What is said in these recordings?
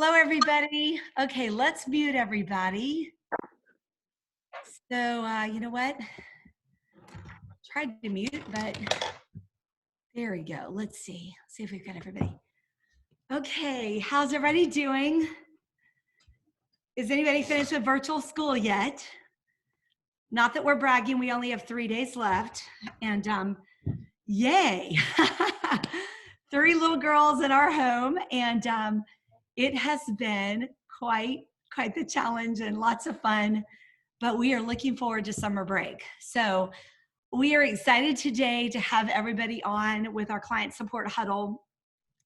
Hello, everybody. Okay, let's mute everybody. So, you know what? Tried to mute, but there we go. Let's see. See if we've got everybody. Okay, how's everybody doing? Is anybody finished with virtual school yet? Not that we're bragging, we only have 3 days left. And yay! 3 little girls in our home, and it has been quite the challenge and lots of fun. But we are looking forward to summer break. So we are excited today to have everybody on with our client support huddle.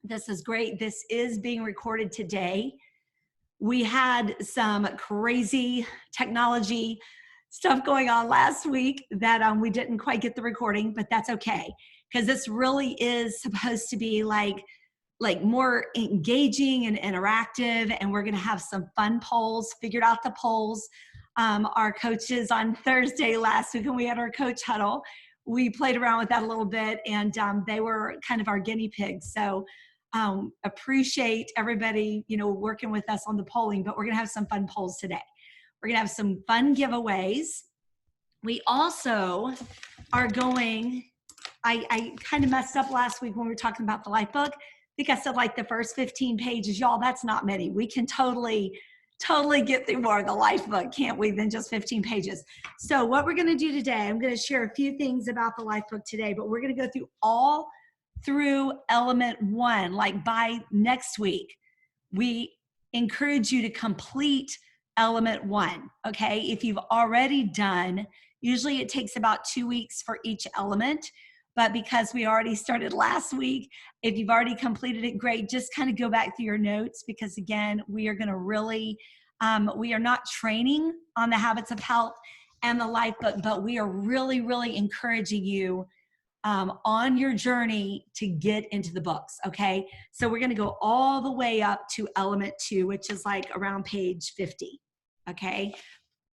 This is great. This is being recorded today. We had some crazy technology stuff going on last week that we didn't quite get the recording, but that's okay, because this really is supposed to be like more engaging and interactive, and we're going to have some fun polls. Figured out the polls. Our coaches on Thursday last week, when we had our coach huddle, we played around with that a little bit, and they were kind of our guinea pigs. So appreciate everybody, working with us on the polling, but we're going to have some fun polls today. We're going to have some fun giveaways. We also are going, I kind of messed up last week when we were talking about the life book. I think I said like the first 15 pages. Y'all, that's not many. We can totally get through more of the life book, can't we, than just 15 pages. So what we're going to do today, I'm going to share a few things about the life book today, but we're going to go through all through element 1. Like by next week, we encourage you to complete element 1, okay? If you've already done, usually it takes about 2 weeks for each element, but because we already started last week, if you've already completed it, great. Just kind of go back through your notes, because again, we are going to really, we are not training on the habits of health and the life book, but we are really encouraging you on your journey to get into the books, okay? So we're going to go all the way up to element 2, which is like around page 50, okay?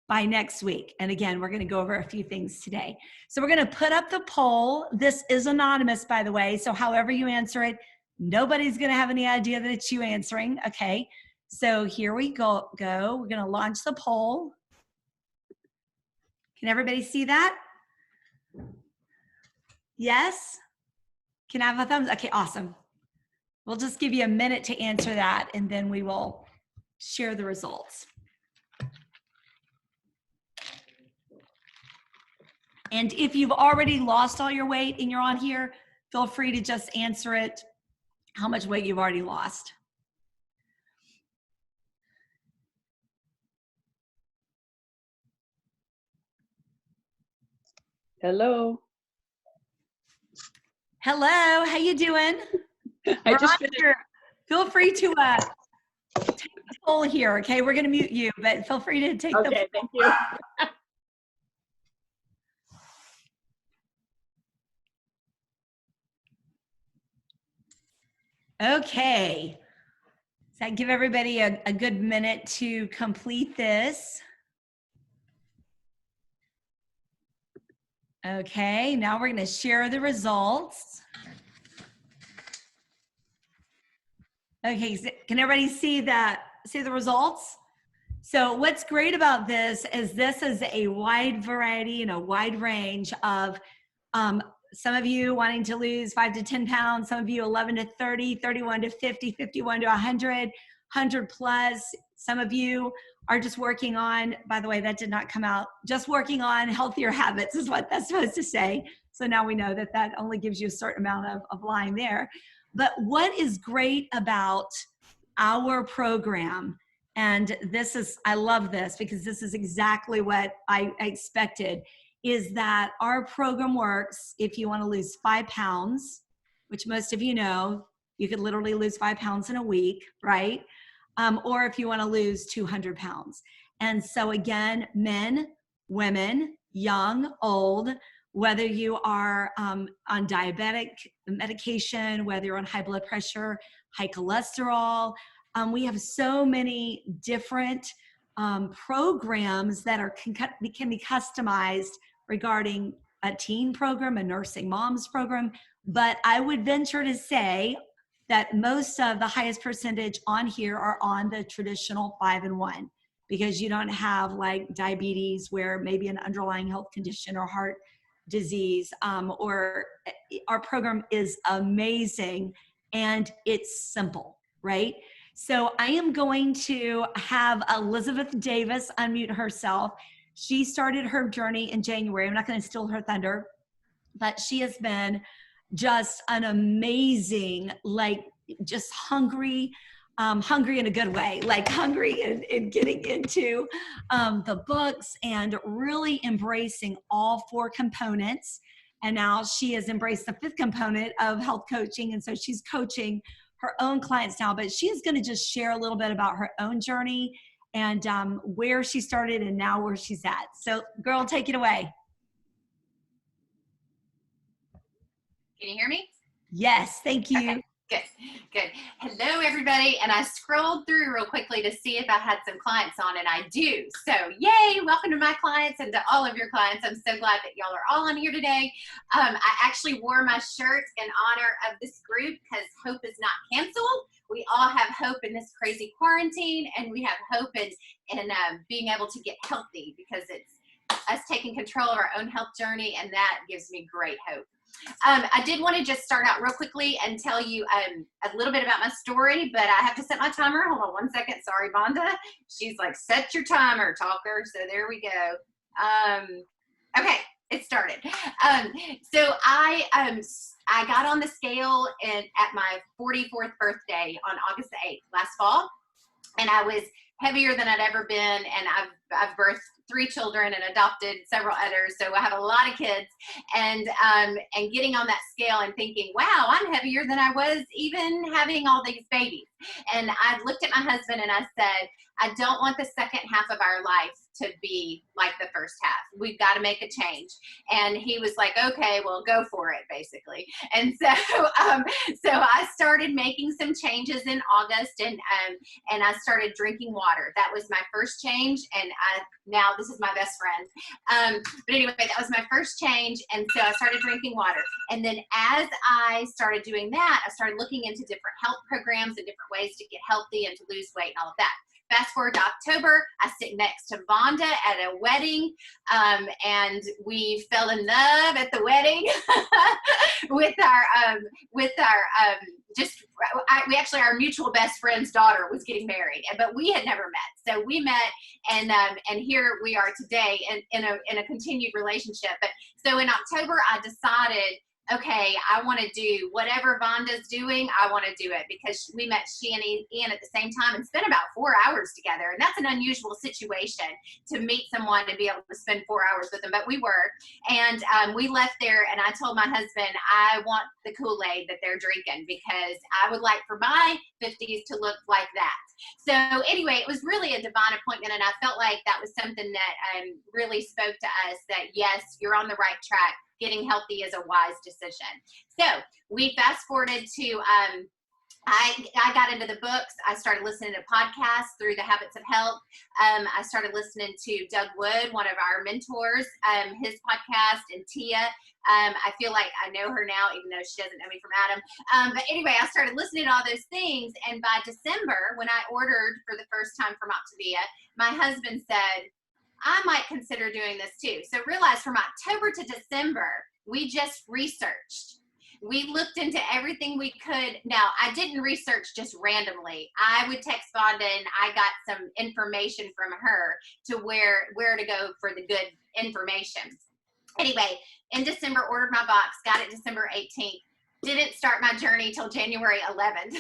By next week. And again, we're going to go over a few things today. So we're going to put up the poll. This is anonymous, by the way. So however you answer it, nobody's going to have any idea that it's you answering. Okay. So here we go. We're going to launch the poll. Can everybody see that? Yes? Can I have a thumbs? Okay, awesome. We'll just give you a minute to answer that, and then we will share the results. And if you've already lost all your weight and you're on here, feel free to just answer it, how much weight you've already lost. Hello. Hello, how you doing? I just finished. Here. Feel free to take the poll here, okay? We're gonna mute you, but feel free to take the poll. Okay, thank you. Okay. Does that give everybody a good minute to complete this? Okay, now we're going to share the results. Okay, so can everybody see the results? So what's great about this is a wide variety and a wide range of some of you wanting to lose 5 to 10 pounds, some of you 11 to 30, 31 to 50, 51 to 100, 100 plus. Some of you are just working on, by the way, that did not come out, just working on healthier habits is what that's supposed to say. So now we know that that only gives you a certain amount of line there. But what is great about our program, and this is, I love this because this is exactly what I expected, is that our program works if you want to lose 5 pounds, which most of you know, you could literally lose 5 pounds in a week, right? Or if you want to lose 200 pounds. And so again, men, women, young, old, whether you are on diabetic medication, whether you're on high blood pressure, high cholesterol, we have so many different programs that can be customized regarding a teen program, a nursing moms program. But I would venture to say that most of the highest percentage on here are on the traditional 5-in-1, because you don't have like diabetes, where maybe an underlying health condition or heart disease, or our program is amazing and it's simple, right? So I am going to have Elizabeth Davis unmute herself. She started her journey in January. I'm not going to steal her thunder, but she has been just an amazing, like, just hungry in a good way, like hungry in getting into the books and really embracing all 4 components. And now she has embraced the 5th component of health coaching. And so she's coaching her own clients now, but she is going to just share a little bit about her own journey and where she started and now where she's at. So girl, take it away. Can you hear me? Yes, thank you. Okay, good. Hello, everybody. And I scrolled through real quickly to see if I had some clients on, and I do. So yay, welcome to my clients and to all of your clients. I'm so glad that y'all are all on here today. I actually wore my shirt in honor of this group because hope is not canceled. We all have hope in this crazy quarantine, and we have hope in being able to get healthy, because it's us taking control of our own health journey, and that gives me great hope. I did want to just start out real quickly and tell you a little bit about my story, but I have to set my timer. Hold on one second. Sorry, Vonda. She's like, set your timer, talker. So there we go. Okay, it started. So I got on the scale at my 44th birthday on August the 8th last fall, and I was heavier than I'd ever been, and I've birthed 3 children and adopted several others, so I have a lot of kids, and getting on that scale and thinking, wow, I'm heavier than I was even having all these babies. And I looked at my husband and I said, I don't want the second half of our life to be like the first half. We've got to make a change. And he was like, okay, well, go for it, basically. And so so I started making some changes in August, and I started drinking water. That was my first change, and now this is my best friend. But anyway, that was my first change, and so I started drinking water. And then as I started doing that, I started looking into different health programs and different ways to get healthy and to lose weight and all of that. Fast forward to October, I sit next to Vonda at a wedding, and we fell in love at the wedding with our mutual best friend's daughter was getting married, but we had never met. So we met, and here we are today in a continued relationship. But so in October, I decided, okay, I want to do whatever Vonda's doing. I want to do it, because we met she and Ian at the same time and spent about 4 hours together. And that's an unusual situation to meet someone and be able to spend 4 hours with them, but we were. And we left there, and I told my husband, I want the Kool-Aid that they're drinking, because I would like for my 50s to look like that. So anyway, it was really a divine appointment, and I felt like that was something that really spoke to us, that yes, you're on the right track. Getting healthy is a wise decision. So we fast forwarded to, I got into the books. I started listening to podcasts through the Habits of Health. I started listening to Doug Wood, one of our mentors, his podcast, and Tia. I feel like I know her now, even though she doesn't know me from Adam. But anyway, I started listening to all those things. And by December, when I ordered for the first time from Optavia, my husband said, I might consider doing this too. So realize from October to December, we just researched. We looked into everything we could. Now, I didn't research just randomly. I would text Vonda, and I got some information from her to where to go for the good information. Anyway, in December, ordered my box, got it December 18th. Didn't start my journey till January 11th,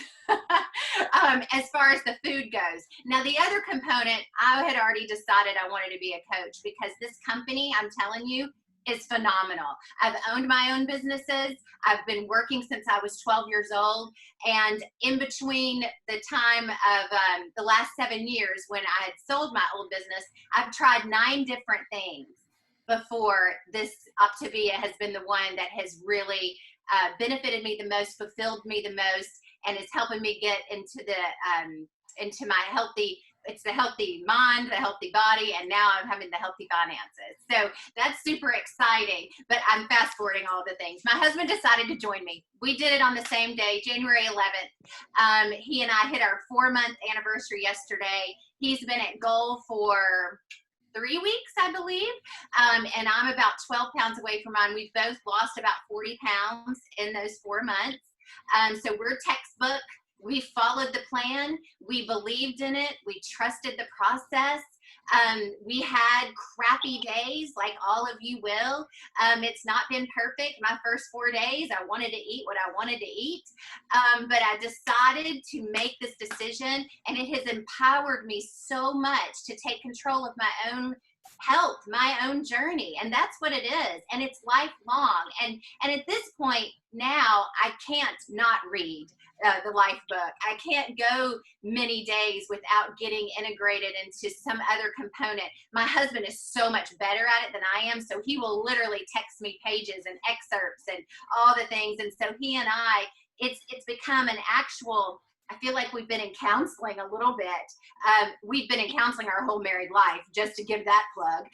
as far as the food goes. Now, the other component, I had already decided I wanted to be a coach, because this company, I'm telling you, is phenomenal. I've owned my own businesses. I've been working since I was 12 years old. And in between the time of the last 7 years when I had sold my old business, I've tried 9 different things before this Optavia has been the one that has really benefited me the most, fulfilled me the most, and is helping me get into my healthy it's the healthy mind, the healthy body, and now I'm having the healthy finances. So that's super exciting, but I'm fast forwarding all the things. My husband decided to join me. We did it on the same day, January 11th. He and I hit our 4-month anniversary yesterday. He's been at goal for 3 weeks, I believe. And I'm about 12 pounds away from mine. We've both lost about 40 pounds in those 4 months. So we're textbook. We followed the plan. We believed in it. We trusted the process. We had crappy days like all of you will. It's not been perfect. My first 4 days, I wanted to eat what I wanted to eat. But I decided to make this decision, and it has empowered me so much to take control of my own health, my own journey. And that's what it is. And it's lifelong. And at this point now, I can't not read the life book. I can't go many days without getting integrated into some other component. My husband is so much better at it than I am. So he will literally text me pages and excerpts and all the things. And so he and I, it's become an actual, I feel like we've been in counseling a little bit. We've been in counseling our whole married life, just to give that plug.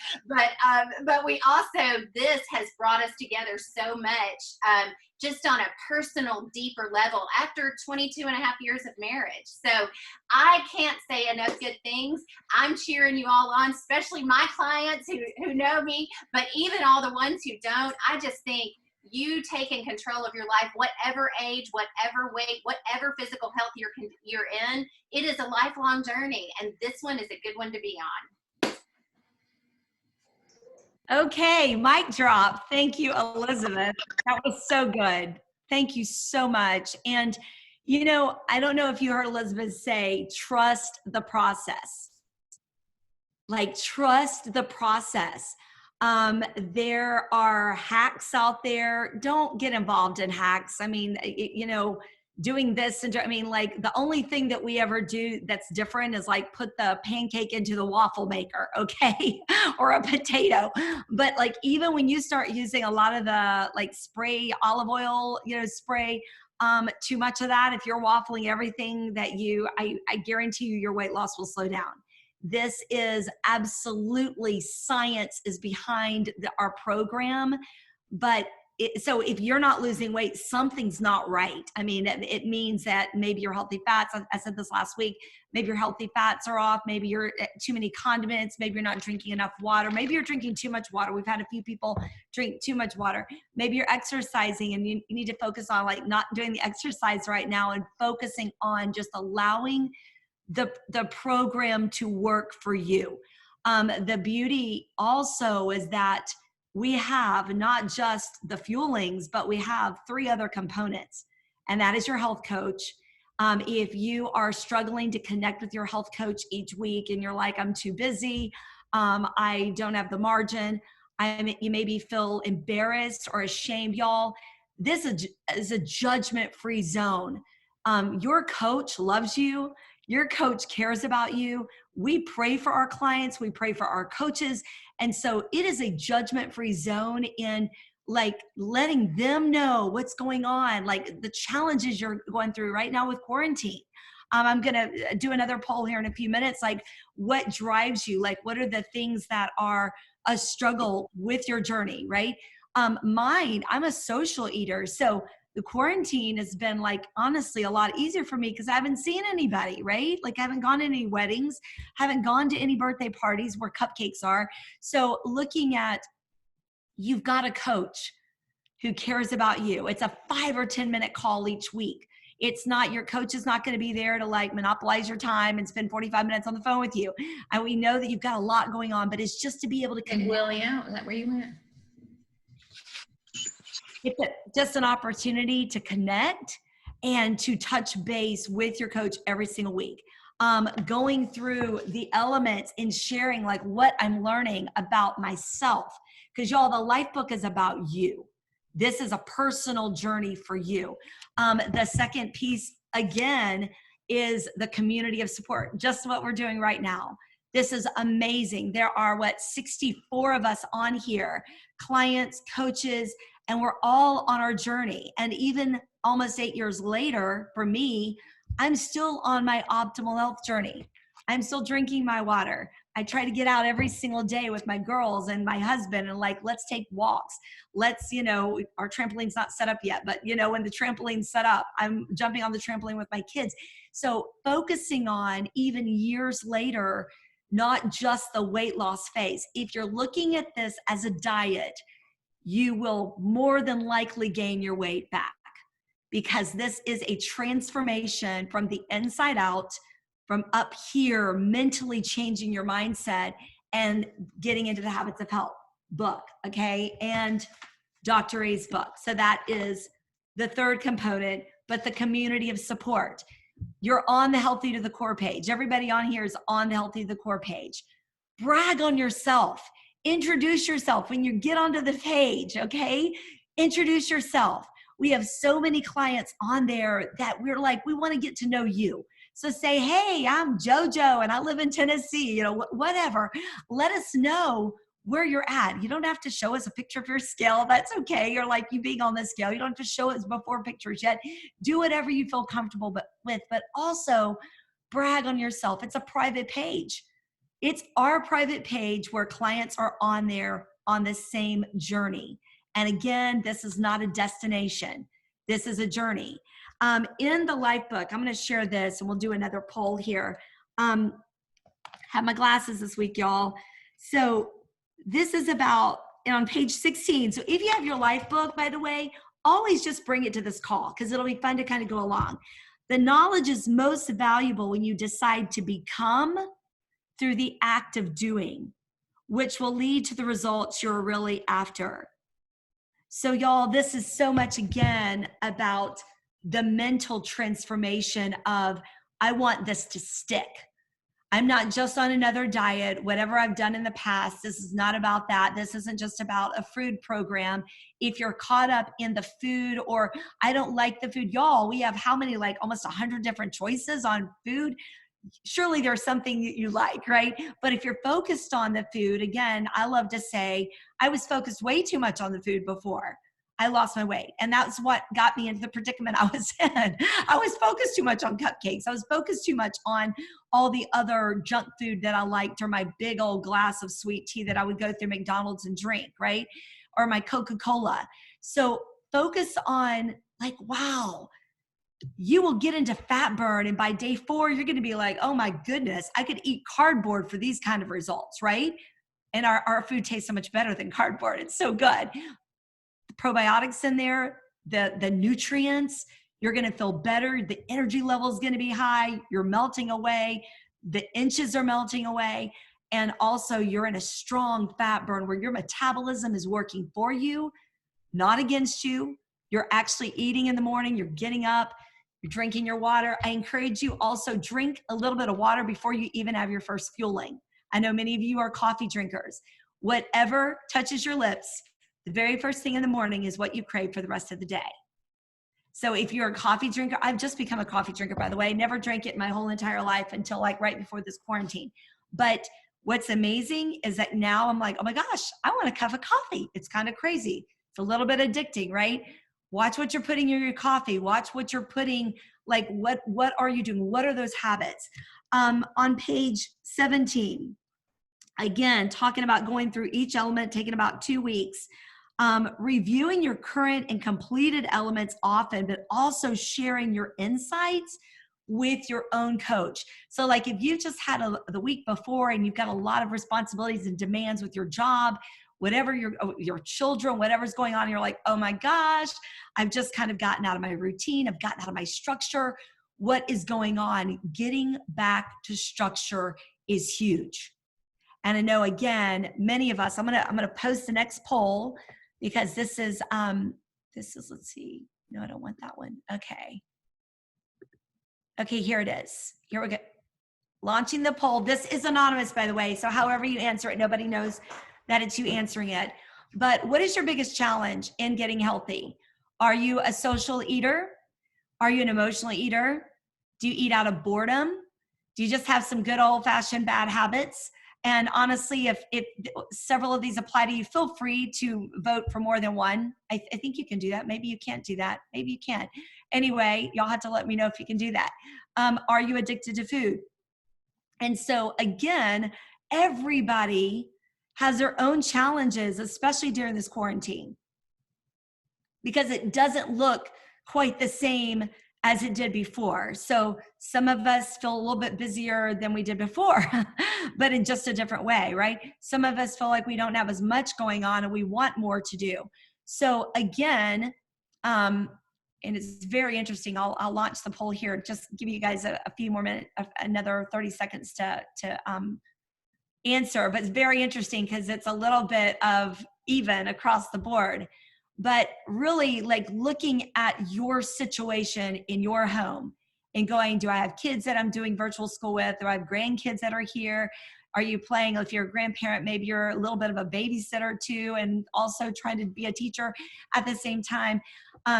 But we also, this has brought us together so much, just on a personal, deeper level after 22 and a half years of marriage. So I can't say enough good things. I'm cheering you all on, especially my clients who know me, but even all the ones who don't. I just think you taking control of your life, whatever age, whatever weight, whatever physical health you're in, it is a lifelong journey, and this one is a good one to be on. Okay, mic drop. Thank you, Elizabeth. That was so good. Thank you so much. And, you know, I don't know if you heard Elizabeth say, trust the process. Like, trust the process. There are hacks out there. Don't get involved in hacks. I mean, you know, doing this and I mean, like, the only thing that we ever do that's different is like put the pancake into the waffle maker, okay, or a potato. But like, even when you start using a lot of the like spray olive oil, you know, spray, too much of that, if you're waffling everything that I guarantee you your weight loss will slow down. This is absolutely, science is behind our program, but so if you're not losing weight, something's not right. I mean, it means that maybe your healthy fats, I said this last week, maybe your healthy fats are off, maybe you're too many condiments, maybe you're not drinking enough water, maybe you're drinking too much water. We've had a few people drink too much water. Maybe you're exercising and you need to focus on like not doing the exercise right now and focusing on just allowing the program to work for you. The beauty also is that we have not just the fuelings, but we have 3 other components, and that is your health coach. If you are struggling to connect with your health coach each week and you're like, I'm too busy, I don't have the margin, you maybe feel embarrassed or ashamed, y'all, this is a judgment-free zone. Your coach loves you. Your coach cares about you. We pray for our clients. We pray for our coaches. And so it is a judgment-free zone in like letting them know what's going on, like the challenges you're going through right now with quarantine. I'm going to do another poll here in a few minutes. Like, what drives you? Like, what are the things that are a struggle with your journey, right? Mine, I'm a social eater. So the quarantine has been like, honestly, a lot easier for me because I haven't seen anybody, right? Like I haven't gone to any weddings, haven't gone to any birthday parties where cupcakes are. So looking at, you've got a coach who cares about you. It's a 5 or 10 minute call each week. It's not, your coach is not going to be there to like monopolize your time and spend 45 minutes on the phone with you. And we know that you've got a lot going on, but it's just to be able to connect. Willie out, is that where you went? It's just an opportunity to connect and to touch base with your coach every single week. Going through the elements and sharing like what I'm learning about myself. Because y'all, the life book is about you. This is a personal journey for you. The second piece, again, is the community of support, just what we're doing right now. This is amazing. There are 64 of us on here, clients, coaches, and we're all on our journey. And even almost 8 years later, for me, I'm still on my optimal health journey. I'm still drinking my water. I try to get out every single day with my girls and my husband and like, let's take walks. Let's, our trampoline's not set up yet, but when the trampoline's set up, I'm jumping on the trampoline with my kids. So focusing on even years later, not just the weight loss phase. If you're looking at this as a diet, you will more than likely gain your weight back, because this is a transformation from the inside out, from up here, mentally changing your mindset and getting into the habits of health book, okay? And Dr. A's book. So that is the third component, but the community of support. You're on the Healthy to the Core page. Everybody on here is on the Healthy to the Core page. Brag on yourself. Introduce yourself when you get onto the page, okay? Introduce yourself. We have so many clients on there that we're like, we want to get to know you. So say, hey, I'm JoJo and I live in Tennessee, whatever. Let us know where you're at. You don't have to show us a picture of your scale. That's okay. Or like you being on the scale. You don't have to show us before pictures yet. Do whatever you feel comfortable with, but also brag on yourself. It's a private page. It's our private page where clients are on there on the same journey. And again, this is not a destination. This is a journey. In the life book, I'm going to share this and we'll do another poll here. Have my glasses this week, y'all. So this is about, and on page 16. So if you have your life book, by the way, always just bring it to this call because it'll be fun to kind of go along. The knowledge is most valuable when you decide to become through the act of doing, which will lead to the results you're really after. So y'all, this is so much, again, about the mental transformation of, I want this to stick. I'm not just on another diet, whatever I've done in the past. This is not about that. This isn't just about a food program. If you're caught up in the food or I don't like the food, y'all, we have how many, like almost 100 different choices on food. Surely there's something that you like, right? But if you're focused on the food, again, I love to say I was focused way too much on the food before I lost my weight. And that's what got me into the predicament I was in. I was focused too much on cupcakes. I was focused too much on all the other junk food that I liked, or my big old glass of sweet tea that I would go through McDonald's and drink, right? Or my Coca-Cola. So focus on like, wow, you will get into fat burn. And by day 4, you're going to be like, oh my goodness, I could eat cardboard for these kind of results, right? And our food tastes so much better than cardboard. It's so good. The probiotics in there, the nutrients, you're going to feel better. The energy level is going to be high. You're melting away. The inches are melting away. And also you're in a strong fat burn where your metabolism is working for you, not against you. You're actually eating in the morning. You're getting up. You're drinking your water. I encourage you also drink a little bit of water before you even have your first fueling. I know many of you are coffee drinkers. Whatever touches your lips, the very first thing in the morning is what you crave for the rest of the day. So if you're a coffee drinker, I've just become a coffee drinker, by the way. I never drank it my whole entire life until like right before this quarantine. But what's amazing is that now I'm like, oh my gosh, I want a cup of coffee. It's kind of crazy. It's a little bit addicting, right? Watch what you're putting in your coffee. Watch what you're putting, like what are you doing? What are those habits? On page 17, again, talking about going through each element, taking about 2 weeks, reviewing your current and completed elements often, but also sharing your insights with your own coach. So like if you just had the week before and you've got a lot of responsibilities and demands with your job, whatever your children, whatever's going on, and you're like, oh my gosh, I've just kind of gotten out of my routine. I've gotten out of my structure. What is going on? Getting back to structure is huge. And I know, again, many of us, I'm gonna post the next poll because this is, let's see. No, I don't want that one. Okay. Okay, here it is. Here we go. Launching the poll. This is anonymous, by the way. So however you answer it, nobody knows that it's you answering it. But what is your biggest challenge in getting healthy? Are you a social eater? Are you an emotional eater? Do you eat out of boredom? Do you just have some good old-fashioned bad habits? And honestly, if several of these apply to you, feel free to vote for more than one. I think you can do that. Maybe you can't do that. Maybe you can. Anyway, y'all have to let me know if you can do that. Are you addicted to food? And so again, everybody has their own challenges, especially during this quarantine, because it doesn't look quite the same as it did before. So some of us feel a little bit busier than we did before, but in just a different way, right? Some of us feel like we don't have as much going on and we want more to do. So again, and it's very interesting. I'll launch the poll here. Just give you guys a few more minutes, another 30 seconds to answer. But it's very interesting because it's a little bit of even across the board. But really, like looking at your situation in your home and going, do I have kids that I'm doing virtual school with? Do I have grandkids that are here? Are you playing, if you're a grandparent, maybe you're a little bit of a babysitter too, and also trying to be a teacher at the same time.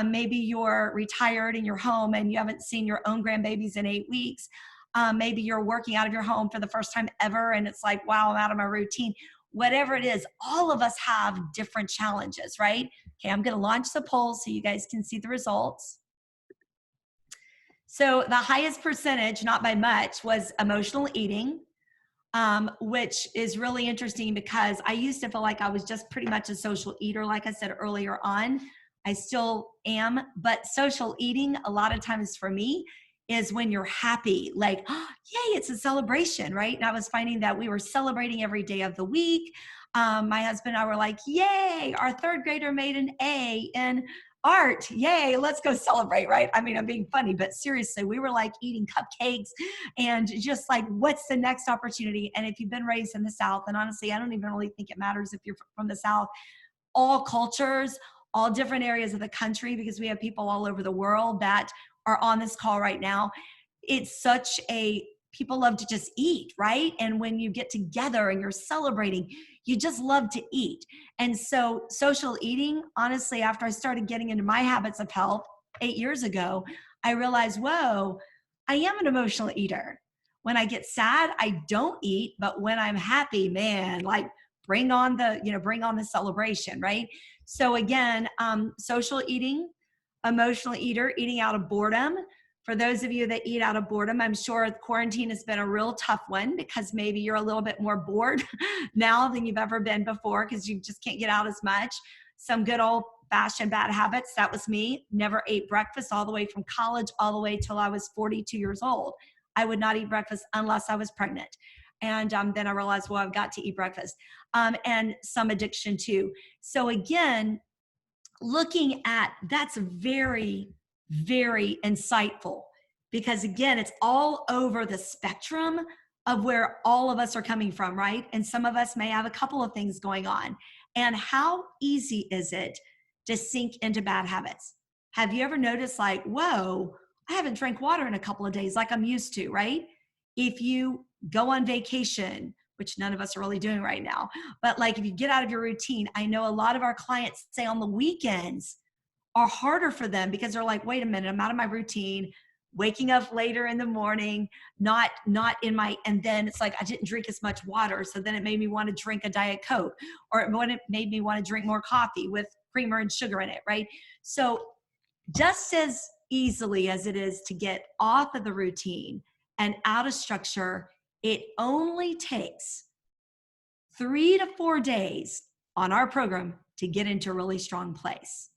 Maybe you're retired in your home and you haven't seen your own grandbabies in 8 weeks. Maybe you're working out of your home for the first time ever and it's like, wow, I'm out of my routine. Whatever it is, all of us have different challenges, right? Okay, I'm going to launch the poll so you guys can see the results. So the highest percentage, not by much, was emotional eating, which is really interesting because I used to feel like I was just pretty much a social eater, like I said earlier on. I still am, but social eating, a lot of times for me, is when you're happy, like, oh, yay, it's a celebration, right? And I was finding that we were celebrating every day of the week. My husband and I were like, yay, our third grader made an A in art. Yay, let's go celebrate, right? I mean, I'm being funny, but seriously, we were like eating cupcakes and just like, what's the next opportunity? And if you've been raised in the South, and honestly, I don't even really think it matters if you're from the South, all cultures, all different areas of the country, because we have people all over the world that are on this call right now. It's such a, people love to just eat, right? And when you get together and you're celebrating, you just love to eat. And so social eating, honestly, after I started getting into my habits of health 8 years ago, I realized, whoa, I am an emotional eater. When I get sad, I don't eat, but when I'm happy, man, like bring on the celebration, right? So again, social eating, emotional eater, eating out of boredom. For those of you that eat out of boredom, I'm sure quarantine has been a real tough one because maybe you're a little bit more bored now than you've ever been before because you just can't get out as much. Some good old fashioned bad habits. That was me. Never ate breakfast all the way from college all the way till I was 42 years old. I would not eat breakfast unless I was pregnant. And then I realized, well, I've got to eat breakfast. And some addiction too. So again, looking at that's very, very insightful because again, it's all over the spectrum of where all of us are coming from, right? And some of us may have a couple of things going on. And how easy is it to sink into bad habits? Have you ever noticed like, whoa, I haven't drank water in a couple of days like I'm used to, right? If you go on vacation, which none of us are really doing right now, but like if you get out of your routine, I know a lot of our clients say on the weekends are harder for them because they're like, wait a minute, I'm out of my routine, waking up later in the morning, not in my, and then it's like, I didn't drink as much water. So then it made me want to drink a Diet Coke, or it made me want to drink more coffee with creamer and sugar in it, right? So just as easily as it is to get off of the routine and out of structure, it only takes 3 to 4 days on our program to get into a really strong place.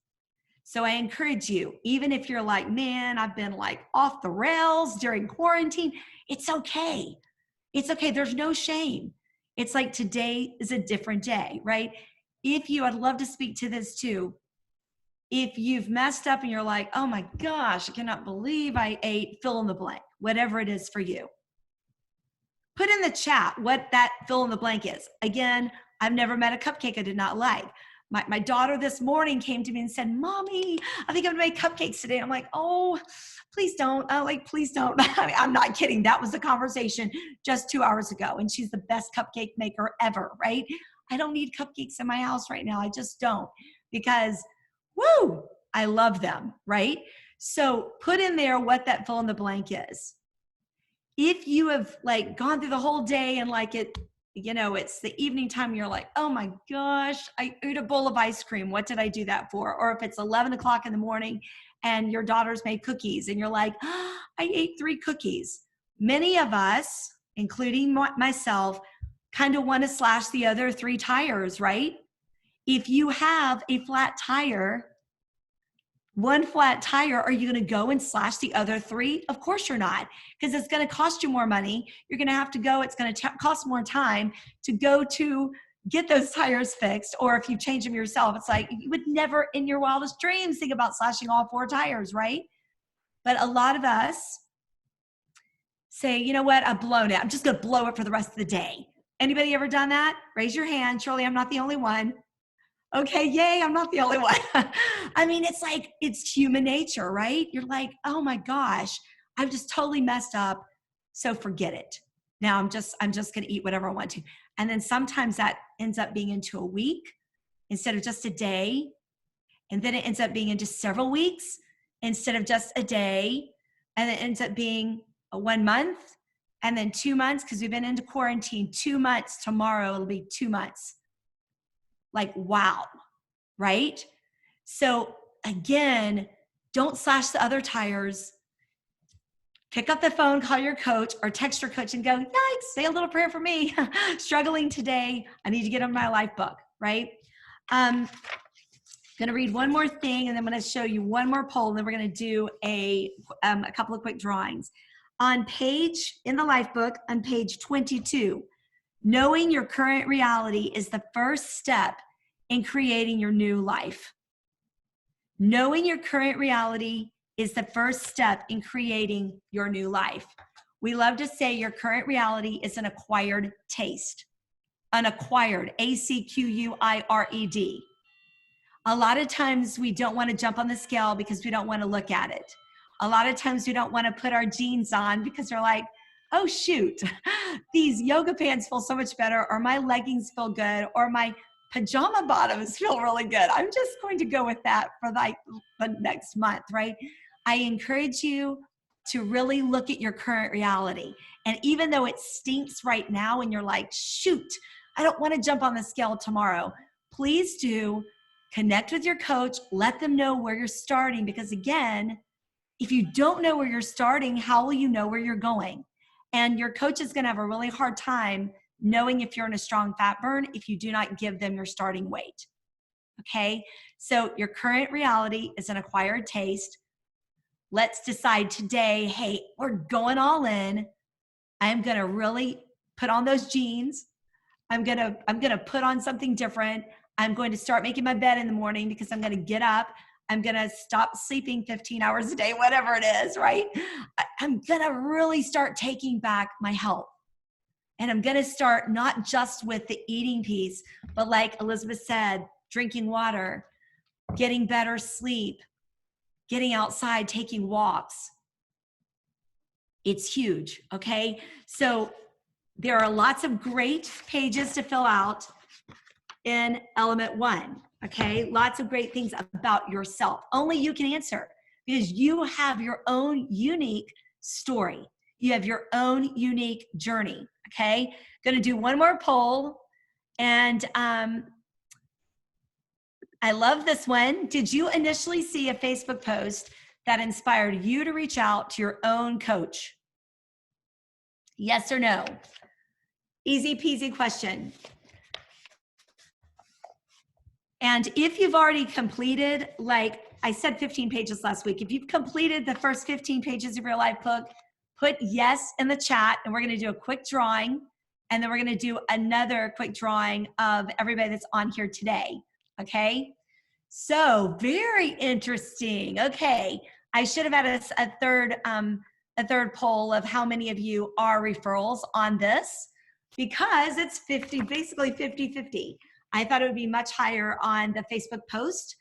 So I encourage you, even if you're like, man, I've been like off the rails during quarantine, it's okay. It's okay. There's no shame. It's like today is a different day, right? I'd love to speak to this too. If you've messed up and you're like, oh my gosh, I cannot believe I ate fill in the blank, whatever it is for you. Put in the chat what that fill in the blank is. Again, I've never met a cupcake I did not like. My daughter this morning came to me and said, Mommy, I think I'm gonna make cupcakes today. I'm like, oh, please don't. Please don't. I mean, I'm not kidding. That was the conversation just 2 hours ago. And she's the best cupcake maker ever, right? I don't need cupcakes in my house right now. I just don't because, woo, I love them, right? So put in there what that fill in the blank is. If you have like gone through the whole day and like it, it's the evening time, you're like, oh my gosh, I ate a bowl of ice cream. What did I do that for? Or if it's 11 o'clock in the morning and your daughter's made cookies and you're like, oh, I ate 3 cookies. Many of us, including myself, kind of want to slash the other 3 tires, right? If you have a flat tire, one flat tire, are you going to go and slash the other 3? Of course you're not, because it's going to cost you more money. You're going to have to go. It's going to cost more time to go to get those tires fixed. Or if you change them yourself, it's like you would never in your wildest dreams think about slashing all 4 tires, right? But a lot of us say, you know what, I've blown it. I'm just going to blow it for the rest of the day. Anybody ever done that? Raise your hand. Surely I'm not the only one. Okay, yay, I'm not the only one. I mean, it's like, it's human nature, right? You're like, oh my gosh, I've just totally messed up. So forget it. Now I'm just going to eat whatever I want to. And then sometimes that ends up being into a week instead of just a day. And then it ends up being into several weeks instead of just a day. And it ends up being a 1 month and then 2 months, because we've been into quarantine. 2 months tomorrow, it'll be 2 months. Like, wow, right? So again, don't slash the other tires. Pick up the phone, call your coach, or text your coach and go, yikes, say a little prayer for me. Struggling today. I need to get on my life book, right? I'm going to read one more thing, and then I'm going to show you one more poll, and then we're going to do a couple of quick drawings. In the life book, on page 22, knowing your current reality is the first step in creating your new life. Knowing your current reality is the first step in creating your new life. We love to say your current reality is an acquired taste. Unacquired, ACQUIRED. A lot of times we don't want to jump on the scale because we don't want to look at it. A lot of times we don't want to put our jeans on because we're like, oh shoot, these yoga pants feel so much better, or my leggings feel good, or my pajama bottoms feel really good. I'm just going to go with that for like the next month, right? I encourage you to really look at your current reality. And even though it stinks right now and you're like, shoot, I don't want to jump on the scale tomorrow, please do connect with your coach, let them know where you're starting, because again, if you don't know where you're starting, how will you know where you're going? And your coach is going to have a really hard time knowing if you're in a strong fat burn if you do not give them your starting weight. Okay? So your current reality is an acquired taste. Let's decide today, hey, we're going all in. I'm going to really put on those jeans. I'm going to put on something different. I'm going to start making my bed in the morning because I'm going to get up. I'm going to stop sleeping 15 hours a day, whatever it is, right? I'm going to really start taking back my health. And I'm going to start not just with the eating piece, but like Elizabeth said, drinking water, getting better sleep, getting outside, taking walks. It's huge, okay? So there are lots of great pages to fill out in element 1, okay? Lots of great things about yourself. Only you can answer because you have your own unique story. You have your own unique journey, okay? Going to do one more poll. And I love this one. Did you initially see a Facebook post that inspired you to reach out to your own coach? Yes or no? Easy peasy question. And if you've already completed, like I said 15 pages last week, if you've completed the first 15 pages of your life book, put yes in the chat, and we're going to do a quick drawing, and then we're going to do another quick drawing of everybody that's on here today, okay? So very interesting. Okay, I should have had a third poll of how many of you are referrals on this, because it's basically 50-50. I thought it would be much higher on the Facebook post,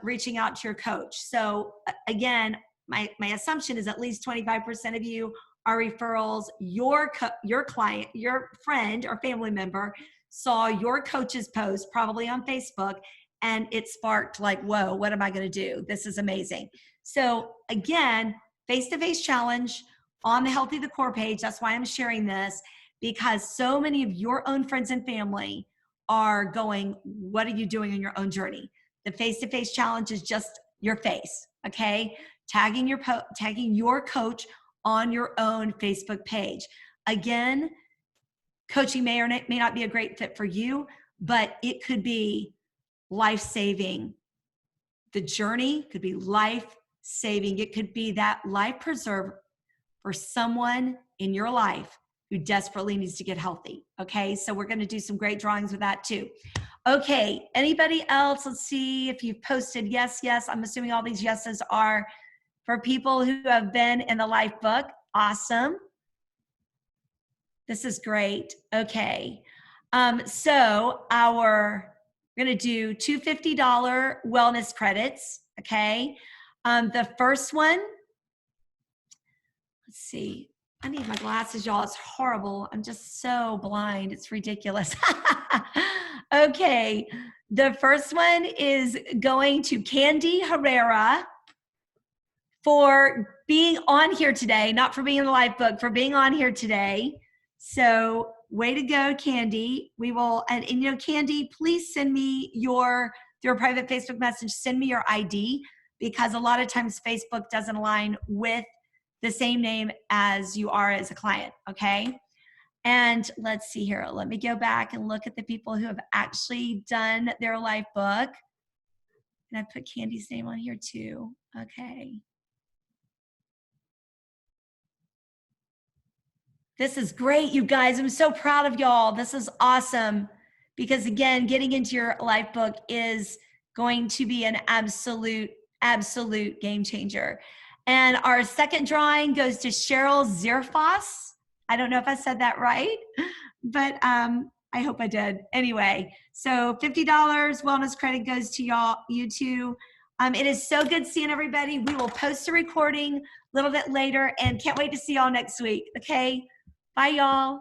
reaching out to your coach. So again, my assumption is at least 25% of you are referrals. Your client, your friend or family member saw your coach's post probably on Facebook, and it sparked like, whoa, what am I going to do? This is amazing. So again, face-to-face challenge on the Healthy the Core page. That's why I'm sharing this, because so many of your own friends and family are going, what are you doing in your own journey? The face-to-face challenge is just your face, okay? Tagging your coach on your own Facebook page. Again, coaching may or may not be a great fit for you, but it could be life-saving. The journey could be life-saving. It could be that life preserver for someone in your life who desperately needs to get healthy. Okay, so we're going to do some great drawings with that too. Okay, anybody else? Let's see if you've posted yes. I'm assuming all these yeses are for people who have been in the life book. Awesome. This is great. Okay. So we're going to do two $50 wellness credits. Okay. The first one, let's see. I need my glasses, y'all. It's horrible. I'm just so blind. It's ridiculous. Okay. The first one is going to Candy Herrera for being on here today, not for being in the live book, for being on here today. So way to go, Candy. We will, and you know, Candy, please send me through a private Facebook message, send me your ID, because a lot of times Facebook doesn't align with the same name as you are as a client, okay? And let's see here. Let me go back and look at the people who have actually done their life book. And I put Candy's name on here too. Okay. This is great, you guys. I'm so proud of y'all. This is awesome. Because again, getting into your life book is going to be an absolute game changer. And our second drawing goes to Cheryl Zirfos. I don't know if I said that right, but I hope I did. Anyway, so $50 wellness credit goes to you two. It is so good seeing everybody. We will post a recording a little bit later and can't wait to see y'all next week. Okay, bye y'all.